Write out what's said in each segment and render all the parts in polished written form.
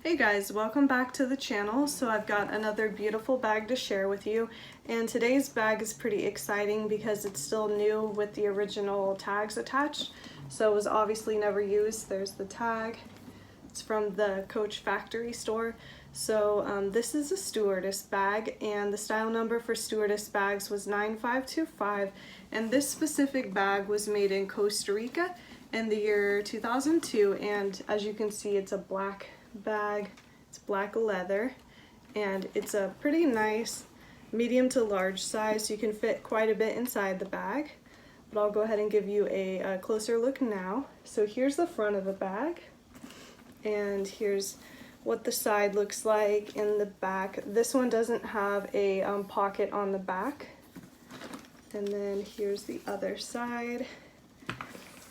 Hey guys, welcome back to the channel. So I've got another beautiful bag to share with you, and today's bag is pretty exciting because it's still new with the original tags attached. So it was obviously never used. There's the tag. It's from the Coach factory store. So this is a Stewardess bag, and the style number for Stewardess bags was 9525, and this specific bag was made in Costa Rica in the year 2002, and as you can see, it's a black bag. It's black leather, and it's a pretty nice medium to large size, so you can fit quite a bit inside the bag. But I'll go ahead and give you a closer look now. So here's the front of the bag, and here's what the side looks like in the back. This one doesn't have a pocket on the back. And then here's the other side.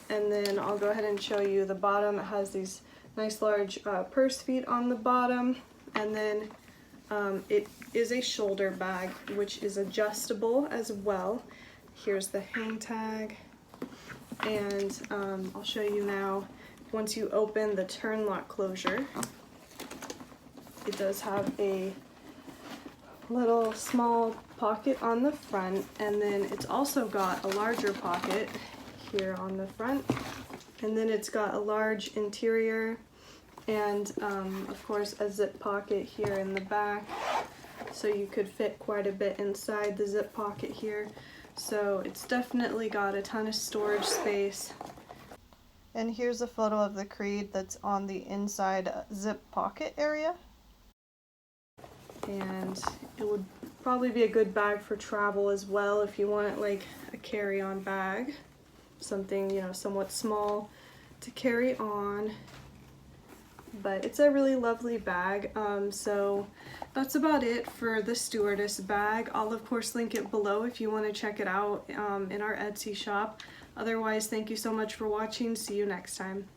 And then I'll go ahead and show you the bottom. It has these nice large purse feet on the bottom, and then it is a shoulder bag which is adjustable as well. Here's the hang tag, and I'll show you now. Once you open the turn lock closure, it does have a little small pocket on the front, and then it's also got a larger pocket here on the front. And then it's got a large interior and of course a zip pocket here in the back, so you could fit quite a bit inside the zip pocket here. So it's definitely got a ton of storage space. And here's a photo of the Creed that's on the inside zip pocket area. And it would probably be a good bag for travel as well if you want it like a carry-on bag. Something, you know, somewhat small to carry on, but it's a really lovely bag. So that's about it for the Stewardess bag. I'll of course link it below if you want to check it out in our Etsy shop. Otherwise, thank you so much for watching. See you next time.